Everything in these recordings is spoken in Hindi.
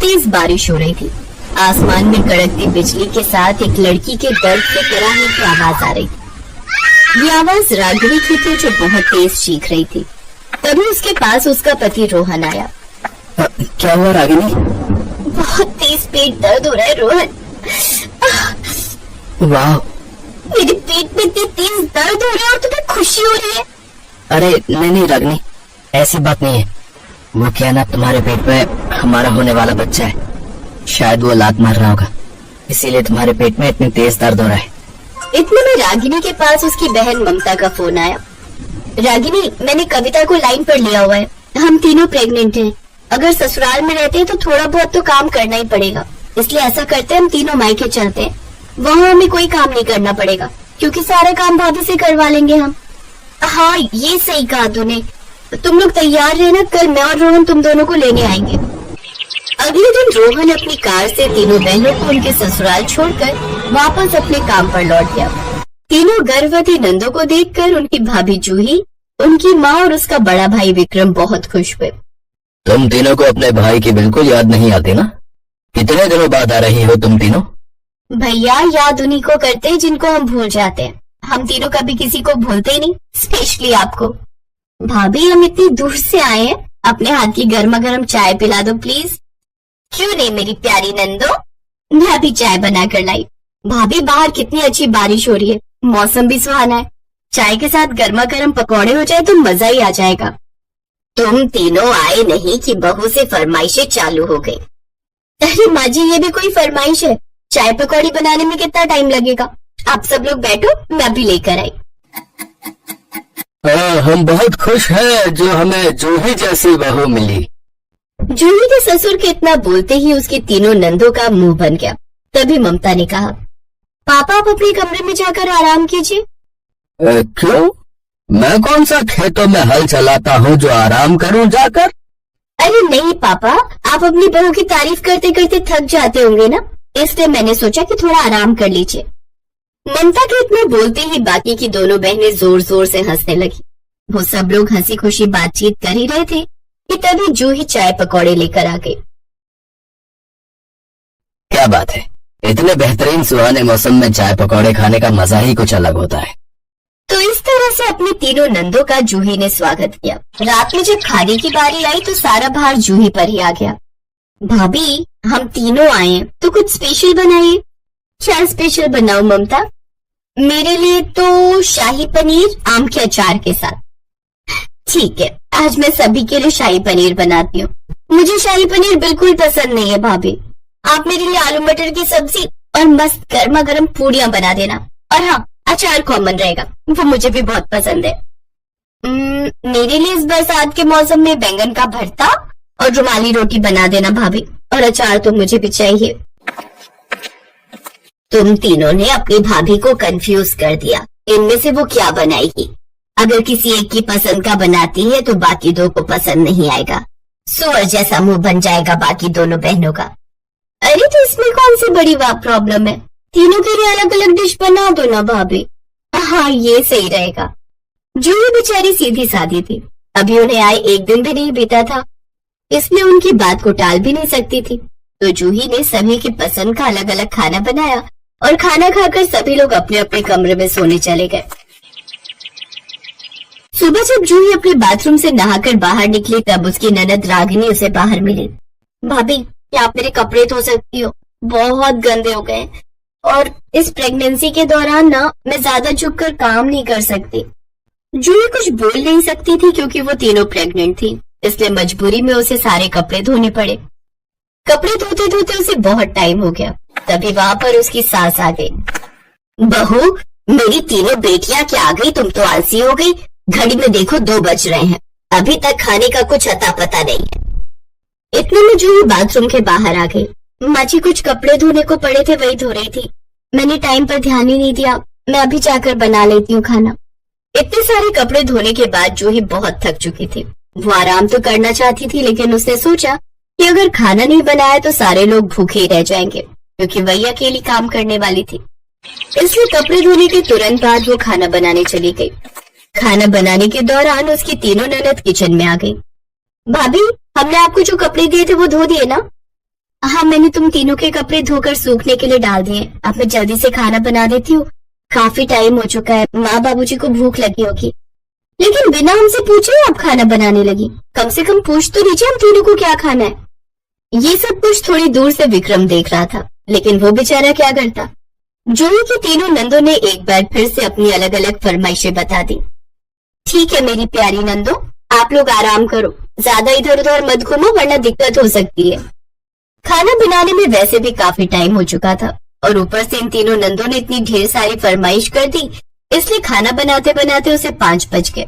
तेज बारिश हो रही थी। आसमान में कड़कती बिजली के साथ एक लड़की के दर्द से कराहने की आवाज आ रही थी। ये आवाज रागिनी की थी, जो बहुत तेज चीख रही थी। तभी उसके पास उसका पति रोहन आया। क्या हुआ रागिनी? बहुत तेज पेट दर्द हो रहा है रोहन। वाह, मेरे पेट में इतनी तेज दर्द हो रहा है और तुम्हें खुशी हो रही है। अरे नहीं रागिनी, ऐसी बात नहीं है। वो क्या ना, तुम्हारे पेट में हमारा होने वाला बच्चा है। शायद वो लात मार रहा होगा, इसीलिए तुम्हारे पेट में इतनी तेज दर्द हो रहा है। इतने में रागिनी के पास उसकी बहन ममता का फोन आया। रागिनी, मैंने कविता को लाइन पर लिया हुआ है। हम तीनों प्रेग्नेंट हैं। अगर ससुराल में रहते हैं तो थोड़ा बहुत तो काम करना ही पड़ेगा, इसलिए ऐसा करते हैं हम तीनों मायके चलते हैं। वहाँ हमें कोई काम नहीं करना पड़ेगा, क्योंकि सारा काम भाभी से करवा लेंगे हम। हाँ, ये सही कहा तूने। तुम लोग तैयार रहना, कल मैं और रोहन तुम दोनों को लेने आएंगे। अगले दिन रोहन अपनी कार से तीनों बहनों को उनके ससुराल छोड़कर वापस अपने काम पर लौट गया। तीनों गर्भवती नंदों को देखकर उनकी भाभी जूही, उनकी माँ और उसका बड़ा भाई विक्रम बहुत खुश हुए। तुम तीनों को अपने भाई की बिल्कुल याद नहीं आती ना? कितने दिनों बाद आ रही हो तुम तीनों? भैया, याद उन्हीं को करते हैं जिनको हम भूल जाते हैं। हम तीनों कभी किसी को भूलते ही नहीं, स्पेशली आपको। भाभी, हम इतनी दूर से आए हैं, अपने हाथ की गर्मा गर्म चाय पिला दो प्लीज। क्यों नहीं मेरी प्यारी नंदो, मैं अभी चाय बना कर लाई। भाभी, बाहर कितनी अच्छी बारिश हो रही है, मौसम भी सुहाना है। चाय के साथ गर्मा गर्म पकौड़े हो जाए तो मजा ही आ जाएगा। तुम तीनों आए नहीं कि बहू से फरमाइशें चालू हो गई। अरे माँ जी, ये भी कोई फरमाइश है? चाय पकौड़ी बनाने में कितना टाइम लगेगा? आप सब लोग बैठो, मैं अभी लेकर आई। हम बहुत खुश हैं जो हमें जूही जैसी बहू मिली। जूही के ससुर के इतना बोलते ही उसकी तीनों नंदों का मुंह बन गया। तभी ममता ने कहा, पापा आप अपने कमरे में जाकर आराम कीजिए। क्यों? मैं कौन सा खेतों में हल चलाता हूँ जो आराम करूँ जाकर? अरे नहीं पापा, आप अपनी बहू की तारीफ करते करते थक जाते होंगे ना, इसलिए मैंने सोचा कि थोड़ा आराम कर लीजिए। ममता के इतना बोलते ही बाकी की दोनों बहनें जोर जोर से हंसने लगी। वो सब लोग हंसी खुशी बातचीत कर ही रहे थे कि तभी जूही चाय पकौड़े लेकर आ गई। क्या बात है, इतने बेहतरीन सुहाने मौसम में चाय पकौड़े खाने का मजा ही कुछ अलग होता है। तो इस तरह से अपनी तीनों नंदों का जूही ने स्वागत किया। रात में जब खाने की बारी आई तो सारा भार जूही पर ही आ गया। भाभी, हम तीनों आए तो कुछ स्पेशल बनाइए। क्या स्पेशल बनाओ ममता? मेरे लिए तो शाही पनीर आम के अचार के साथ। ठीक है, आज मैं सभी के लिए शाही पनीर बनाती हूँ। मुझे शाही पनीर बिल्कुल पसंद नहीं है भाभी। आप मेरे लिए आलू मटर की सब्जी और मस्त गर्मा गर्म पूड़ियाँ बना देना। और हाँ, अचार कॉमन रहेगा, वो मुझे भी बहुत पसंद है। मेरे लिए इस बरसात के मौसम में बैंगन का भरता और रुमाली रोटी बना देना भाभी, और अचार तो मुझे भी चाहिए। तुम तीनों ने अपनी भाभी को कंफ्यूज कर दिया। इनमें से वो क्या बनाएगी? अगर किसी एक की पसंद का बनाती है तो बाकी दो को पसंद नहीं आएगा। सुअर जैसा मुंह बन जाएगा बाकी दोनों बहनों का। अरे तो इसमें कौन सी बड़ी प्रॉब्लम है? तीनों के लिए अलग अलग डिश बना दो ना भाभी। हाँ, ये सही रहेगा। जूही बेचारी सीधी सादी थी, अभी उन्हें आए एक दिन भी नहीं बीता था, इसलिए उनकी बात को टाल भी नहीं सकती थी। तो जूही ने सभी की पसंद का अलग अलग खाना बनाया और खाना खाकर सभी लोग अपने अपने कमरे में सोने चले गए। सुबह जब जूही अपने बाथरूम से नहाकर बाहर निकली तब उसकी ननद रागिनी उसे बाहर मिली। भाभी, क्या आप मेरे कपड़े धो सकती हो? बहुत गंदे हो गए, और इस प्रेगनेंसी के दौरान ना मैं ज्यादा झुककर काम नहीं कर सकती। जूही कुछ बोल नहीं सकती थी क्योंकि वो तीनों प्रेग्नेंट थी, इसलिए मजबूरी में उसे सारे कपड़े धोने पड़े। कपड़े धोते धोते उसे बहुत टाइम हो गया। तभी वहां पर उसकी सास आ गई। बहू, मेरी तीनों बेटियां क्या आ गई? तुम तो आलसी हो गई। घड़ी में देखो 2 बज रहे हैं, अभी तक खाने का कुछ अता पता नहीं है। इतने में जूही बाथरूम के बाहर आ गई। माँ जी, कुछ कपड़े धोने को पड़े थे, वही धो रही थी। मैंने टाइम पर ध्यान ही नहीं दिया, मैं अभी जाकर बना लेती हूँ खाना। इतने सारे कपड़े धोने के बाद जूही बहुत थक चुकी थी। वो आराम तो करना चाहती थी, लेकिन उसने सोचा कि अगर खाना नहीं बनाया तो सारे लोग भूखे ही रह जाएंगे, क्योंकि वही अकेली काम करने वाली थी। इसलिए कपड़े धोने के तुरंत बाद वो खाना बनाने चली गई। खाना बनाने के दौरान उसकी तीनों ननद किचन में आ गई। भाभी, हमने आपको जो कपड़े दिए थे वो धो दिए ना? हाँ, मैंने तुम तीनों के कपड़े धोकर सूखने के लिए डाल दिए। अब मैं जल्दी से खाना बना देती हूँ, काफी टाइम हो चुका है, माँ बाबूजी को भूख लगी होगी। लेकिन बिना हमसे पूछे आप खाना बनाने लगी। कम से कम पूछ तो लीजिए हम तीनों को क्या खाना है। ये सब कुछ थोड़ी दूर से विक्रम देख रहा था, लेकिन वो बेचारा क्या करता। जूही की तीनों नंदों ने एक बार फिर से अपनी अलग अलग फरमाइशें बता दी। ठीक है मेरी प्यारी नंदो, आप लोग आराम करो, ज्यादा इधर उधर मत घूमो वरना दिक्कत हो सकती है। खाना बनाने में वैसे भी काफी टाइम हो चुका था और ऊपर से इन तीनों नंदों ने इतनी ढेर सारी फरमाइश कर दी, इसलिए खाना बनाते बनाते उसे 5 बज गए।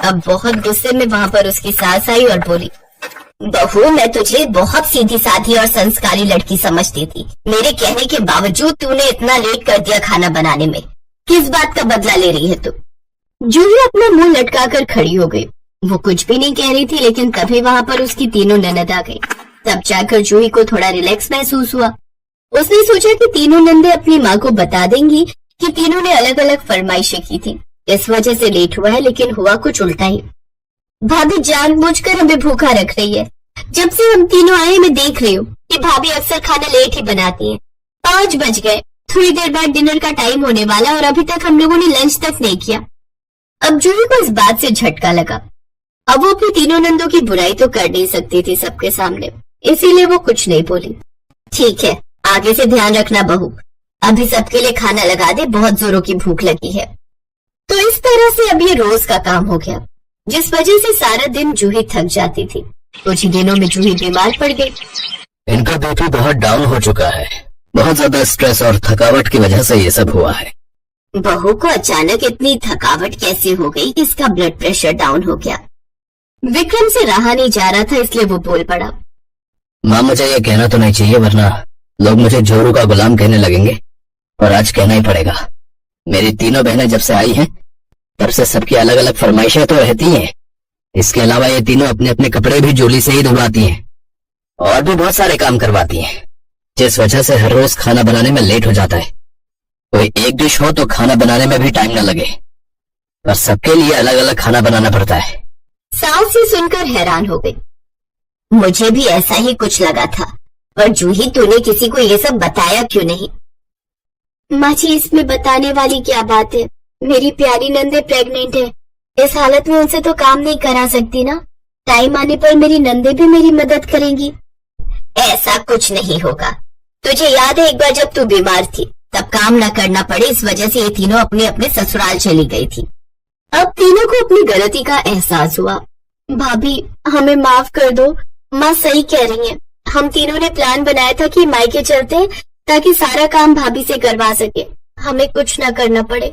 अब बहुत गुस्से में वहां पर उसकी सास आई और बोली, बहू मैं तुझे बहुत सीधी साधी और संस्कारी लड़की समझती थी, मेरे कहने के बावजूद तूने इतना लेट कर दिया खाना बनाने में। किस बात का बदला ले रही है तू? जूही अपना मुंह लटकाकर खड़ी हो गई। वो कुछ भी नहीं कह रही थी, लेकिन तभी वहां पर उसकी तीनों ननद आ गई। तब जाकर जूही को थोड़ा रिलैक्स महसूस हुआ। उसने सोचा कि तीनों नंदे अपनी माँ को बता देंगी कि तीनों ने अलग अलग फरमाइशें की थी, इस वजह से लेट हुआ है, लेकिन हुआ कुछ उल्टा ही। भाभी जानबूझकर हमें भूखा रख रही है। जब से हम तीनों आए मैं देख रही हूँ कि भाभी अक्सर खाना लेट ही बनाती है। 5 बज गए, थोड़ी देर बाद डिनर का टाइम होने वाला और अभी तक हम लोगों ने लंच तक नहीं किया। अब जूही को इस बात से झटका लगा। अब वो अपनी तीनों नंदों की बुराई तो कर नहीं सकती थी सबके सामने, इसीलिए वो कुछ नहीं बोली। ठीक है, आगे से ध्यान रखना बहू, अभी सबके लिए खाना लगा दे, बहुत जोरों की भूख लगी है। तो इस तरह से अब ये रोज का काम हो गया, जिस वजह से सारा दिन जूही थक जाती थी। कुछ ही दिनों में जूही बीमार पड़ गई। इनका बीपी बहुत डाउन हो चुका है, बहुत ज्यादा स्ट्रेस और थकावट की वजह से ये सब हुआ है। बहू को अचानक इतनी थकावट कैसे हो गई कि इसका ब्लड प्रेशर डाउन हो गया? विक्रम से रहा नहीं जा रहा था, इसलिए वो बोल पड़ा। माँ मुझे ये कहना तो नहीं चाहिए, वरना लोग मुझे जोरू का गुलाम कहने लगेंगे, और आज कहना ही पड़ेगा। मेरी तीनों बहनें जब से आई हैं, तब से सबकी अलग अलग फरमाइशें तो रहती हैं। इसके अलावा ये तीनों अपने अपने कपड़े भी जूली से ही धुलवाती हैं और भी बहुत सारे काम करवाती हैं, जिस वजह से हर रोज खाना बनाने में लेट हो जाता है। कोई एक डिश हो तो खाना बनाने में भी टाइम न लगे, पर सबके लिए अलग अलग खाना बनाना पड़ता है। सास ये सुनकर हैरान हो गई। मुझे भी ऐसा ही कुछ लगा था, पर जूही तूने किसी को ये सब बताया क्यों नहीं? माँ जी, इसमें बताने वाली क्या बात है, मेरी प्यारी नंदे प्रेग्नेंट है, इस हालत में उनसे तो काम नहीं करा सकती ना। टाइम आने पर मेरी नंदे भी मेरी मदद करेंगी। ऐसा कुछ नहीं होगा, तुझे याद है एक बार जब तू बीमार थी तब काम न करना पड़े, इस वजह से ये तीनों अपने अपने ससुराल चली गई थी। अब तीनों को अपनी गलती का एहसास हुआ। भाभी हमें माफ कर दो, माँ सही कह रही है। हम तीनों ने प्लान बनाया था कि मायके चलते ताकि सारा काम भाभी से करवा सके, हमें कुछ न करना पड़े,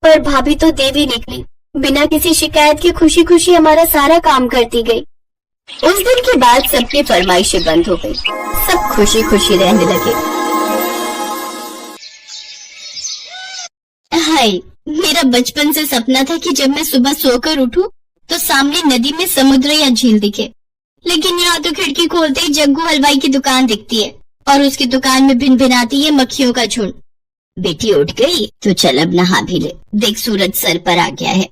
पर भाभी तो देवी निकली, बिना किसी शिकायत के खुशी खुशी हमारा सारा काम करती गई। उस दिन के बाद सबकी फरमाइशें बंद हो गई, सब खुशी खुशी रहने लगे। हाय, मेरा बचपन से सपना था कि जब मैं सुबह सोकर उठूं तो सामने नदी में समुद्र या झील दिखे, लेकिन यहाँ तो खिड़की खोलते ही जग्गू हलवाई की दुकान दिखती है और उसकी दुकान में भिन भिन आती है मक्खियों का झुंड। बेटी उठ गई तो चल अब नहा भी ले, देख सूरज सर पर आ गया है।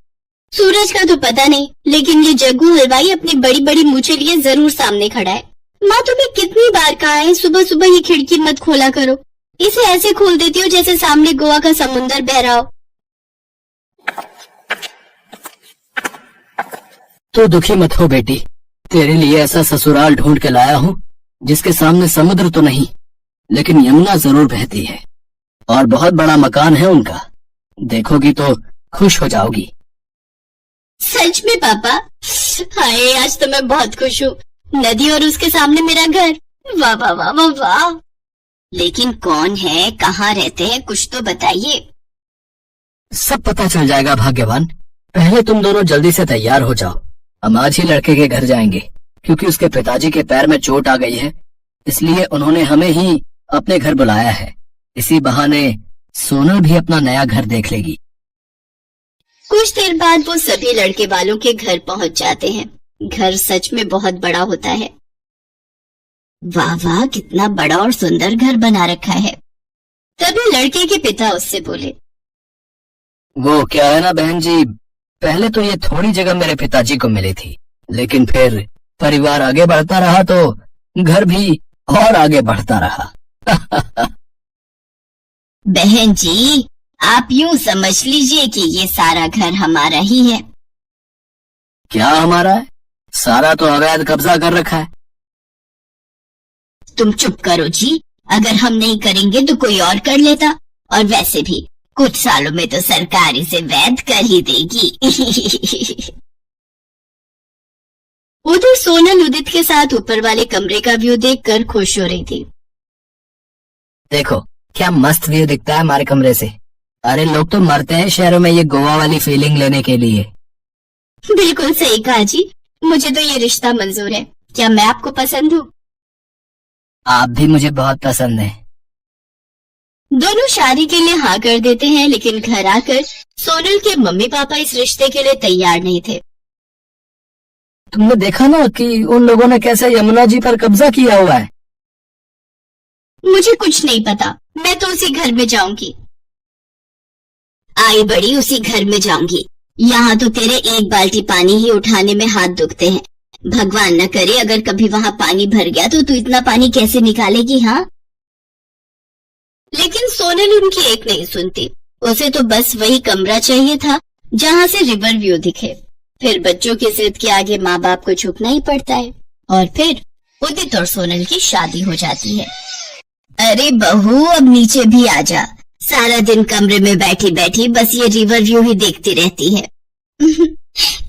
सूरज का तो पता नहीं, लेकिन ये जग्गू हलवाई अपनी बड़ी बड़ी मूछें लिए जरूर सामने खड़ा है। माँ तुम्हें कितनी बार कहा है सुबह सुबह ये खिड़की मत खोला करो, इसे ऐसे खोल देती हो जैसे सामने गोवा का समुंदर बह रहा हो। तो दुखी मत हो बेटी, तेरे लिए ऐसा ससुराल ढूंढ के लाया हूँ जिसके सामने समुद्र तो नहीं, लेकिन यमुना जरूर बहती है और बहुत बड़ा मकान है उनका, देखोगी तो खुश हो जाओगी। सच में पापा? हाय, आज तो मैं बहुत खुश हूँ, नदी और उसके सामने मेरा घर, वाह वाह वाह वाह वाह। लेकिन कौन है, कहाँ रहते हैं, कुछ तो बताइए। सब पता चल जाएगा भाग्यवान, पहले तुम दोनों जल्दी से तैयार हो जाओ। हम आज ही लड़के के घर जाएंगे, क्योंकि उसके पिताजी के पैर में चोट आ गई है, इसलिए उन्होंने हमें ही अपने घर बुलाया है। इसी बहाने सोनल भी अपना नया घर देख लेगी। कुछ देर बाद वो सभी लड़के वालों के घर पहुंच जाते हैं। घर सच में बहुत बड़ा होता है। वाह वाह, कितना बड़ा और सुंदर घर बना रखा है। तभी लड़के के पिता उससे बोले, वो क्या है ना बहन जी, पहले तो ये थोड़ी जगह मेरे पिताजी को मिली थी, लेकिन फिर परिवार आगे बढ़ता रहा तो घर भी और आगे बढ़ता रहा। बहन जी, आप यूं समझ लीजिए कि ये सारा घर हमारा ही है। क्या हमारा है? सारा तो अवैध कब्जा कर रखा है। तुम चुप करो जी, अगर हम नहीं करेंगे तो कोई और कर लेता, और वैसे भी कुछ सालों में तो सरकार इसे वैध कर ही देगी। उधर सोनल उदित के साथ ऊपर वाले कमरे का व्यू देखकर खुश हो रही थी। देखो क्या मस्त व्यू दिखता है हमारे कमरे से। अरे लोग तो मरते हैं शहरों में ये गोवा वाली फीलिंग लेने के लिए। बिल्कुल सही कहा जी, मुझे तो ये रिश्ता मंजूर है। क्या मैं आपको पसंद हूँ? आप भी मुझे बहुत पसंद है। दोनों शादी के लिए हाँ कर देते हैं, लेकिन घर आकर सोनल के मम्मी पापा इस रिश्ते के लिए तैयार नहीं थे। तुमने देखा ना कि उन लोगों ने कैसे यमुना जी पर कब्जा किया हुआ है। मुझे कुछ नहीं पता, मैं तो उसी घर में जाऊंगी। आई बड़ी उसी घर में जाऊंगी। यहाँ तो तेरे एक बाल्टी पानी ही उठाने में हाथ दुखते हैं। भगवान न करे अगर कभी वहाँ पानी भर गया तो तू इतना पानी कैसे निकालेगी? हाँ, लेकिन सोनल उनकी एक नहीं सुनती। उसे तो बस वही कमरा चाहिए था जहाँ से रिवर व्यू दिखे। फिर बच्चों की जिद के आगे माँ बाप को झुकना ही पड़ता है। और फिर उदित और सोनल की शादी हो जाती है। अरे बहू, अब नीचे भी आ जा। सारा दिन कमरे में बैठी बैठी बस ये रिवर व्यू ही देखती रहती है।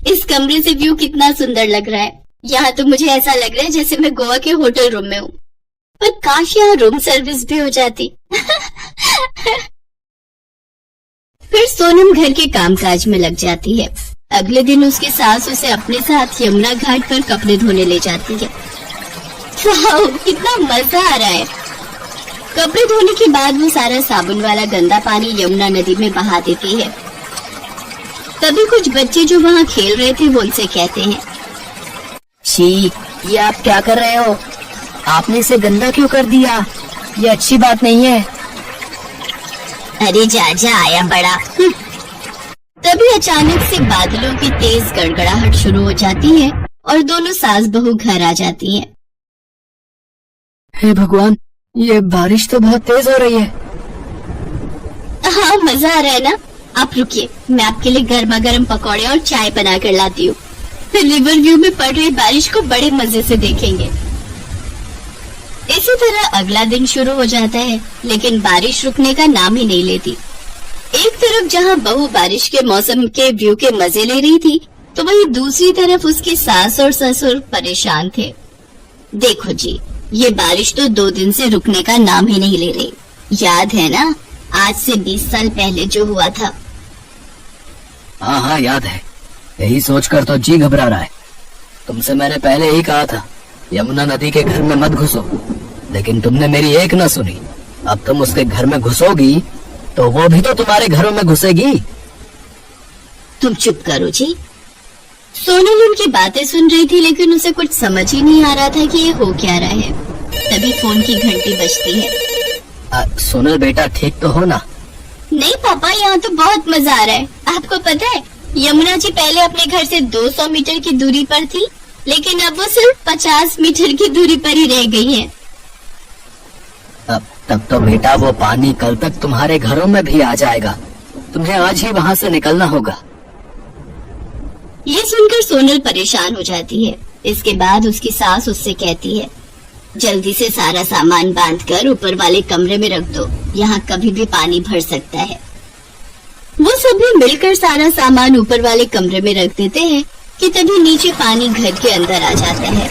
इस कमरे से व्यू कितना सुंदर लग रहा है। यहाँ तो मुझे ऐसा लग रहा है जैसे मैं गोवा के होटल रूम में हूँ। पर काश यहाँ रूम सर्विस भी हो जाती। फिर सोनम घर के कामकाज में लग जाती है। अगले दिन उसकी सास उसे अपने साथ यमुना घाट पर कपड़े धोने ले जाती है। वाह, कितना मजा आ रहा है। कपड़े धोने के बाद वो सारा साबुन वाला गंदा पानी यमुना नदी में बहा देती है। तभी कुछ बच्चे जो वहाँ खेल रहे थे वो उनसे कहते हैं, छी, ये आप क्या कर रहे हो? आपने इसे गंदा क्यों कर दिया? ये अच्छी बात नहीं है। अरे जा जा आया बड़ा। तभी अचानक से बादलों की तेज गड़गड़ाहट शुरू हो जाती है और दोनों सास बहू घर आ जाती हैं। हे भगवान, ये बारिश तो बहुत तेज हो रही है। हाँ, मजा आ रहा है ना? आप रुकिए, मैं आपके लिए गर्मा गर्म पकौड़े और चाय बना कर लाती हूँ। फिर रिवर व्यू में पड़ रही बारिश को बड़े मजे से देखेंगे। इसी तरह अगला दिन शुरू हो जाता है, लेकिन बारिश रुकने का नाम ही नहीं लेती। एक तरफ जहाँ बहू बारिश के मौसम के व्यू के मजे ले रही थी, तो वहीं दूसरी तरफ उसकी सास और ससुर परेशान थे। देखो जी, ये बारिश तो 2 दिन से रुकने का नाम ही नहीं ले रही। याद है ना, आज से 20 साल पहले जो हुआ था? हाँ हाँ याद है। यही सोचकर तो जी घबरा रहा है। तुमसे मैंने पहले ही कहा था यमुना नदी के घर में मत घुसो, लेकिन तुमने मेरी एक न सुनी। अब तुम उसके घर में घुसोगी तो वो भी तो तुम्हारे घरों में घुसेगी। तुम चुप करो जी। सोनल उनकी बातें सुन रही थी, लेकिन उसे कुछ समझ ही नहीं आ रहा था कि ये हो क्या रहा है। तभी फोन की घंटी बजती है। सोनल बेटा, ठीक तो हो ना? नहीं पापा, यहाँ तो बहुत मजा आ रहा है। आपको पता है, यमुना जी पहले अपने घर से 200 मीटर की दूरी पर थी, लेकिन अब वो सिर्फ 50 मीटर की दूरी पर ही रह गई है। तब तो बेटा वो पानी कल तक तुम्हारे घरों में भी आ जाएगा। तुम्हें आज ही वहाँ से निकलना होगा। ये सुनकर सोनल परेशान हो जाती है। इसके बाद उसकी सास उससे कहती है, जल्दी से सारा सामान बांधकर ऊपर वाले कमरे में रख दो, यहाँ कभी भी पानी भर सकता है। वो सभी मिलकर सारा सामान ऊपर वाले कमरे में रख देते हैं कि तभी नीचे पानी घर के अंदर आ जाता है।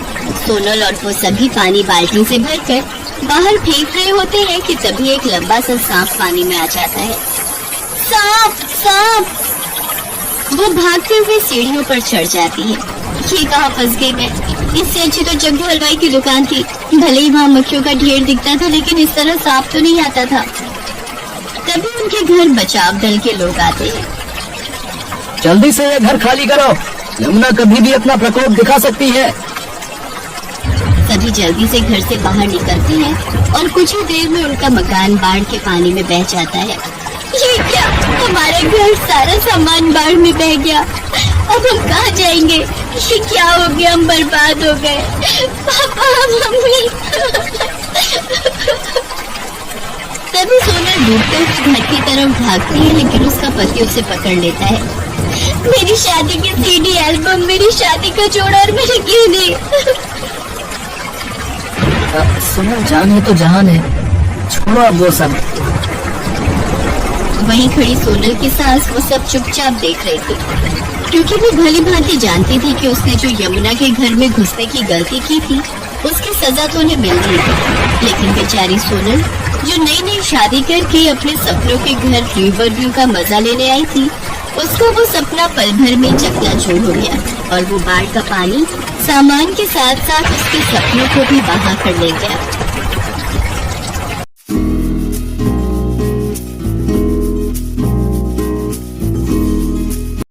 सोनल और वो सभी पानी बाल्टी से भरकर बाहर फेंक रहे होते हैं कि तभी एक लंबा सा सांप पानी में आ जाता है। सांप, सांप! वो भागते हुए सीढ़ियों पर चढ़ जाती है। ये कहाँ फंस गई मैं? इससे अच्छी तो जग्गू हलवाई की दुकान थी। भले ही वहाँ मक्खियों का ढेर दिखता था, लेकिन इस तरह सांप तो नहीं आता था। तभी उनके घर बचाव दल के लोग आते हैं। जल्दी से ये घर खाली करो, यमुना कभी भी अपना प्रकोप दिखा सकती है। सभी जल्दी से घर से बाहर निकलते हैं और कुछ ही देर में उनका मकान बाढ़ के पानी में बह जाता है। ये क्या? हमारे घर सारा सामान बाढ़ में बह गया। अब हम कहाँ जाएंगे? ये क्या हो गया? हम बर्बाद हो गए। पापा, मम्मी। तभी सोनल डूबते हुए घर की तरफ भागती है, लेकिन उसका पति उसे पकड़ लेता है। मेरी शादी की सीडी एल्बम, मेरी शादी का जोड़ा और मेरे गहने। सोनल जान है तो जहान है, छोड़ो अब वो सब। वहीं खड़ी सोनल की सास वो सब चुपचाप देख रही थी, क्योंकि वो भली भांति जानती थी कि उसने जो यमुना के घर में घुसने की गलती की थी उसकी सजा तो उन्हें मिल रही थी। लेकिन बेचारी सोनल जो नई नई शादी करके अपने सपनों के घर रिवर व्यू का मजा लेने आई थी, उसका वो सपना पल भर में चकनाचूर हो गया और वो बाढ़ का पानी सामान के साथ साथ उसके सपनों को भी बहा कर ले गया।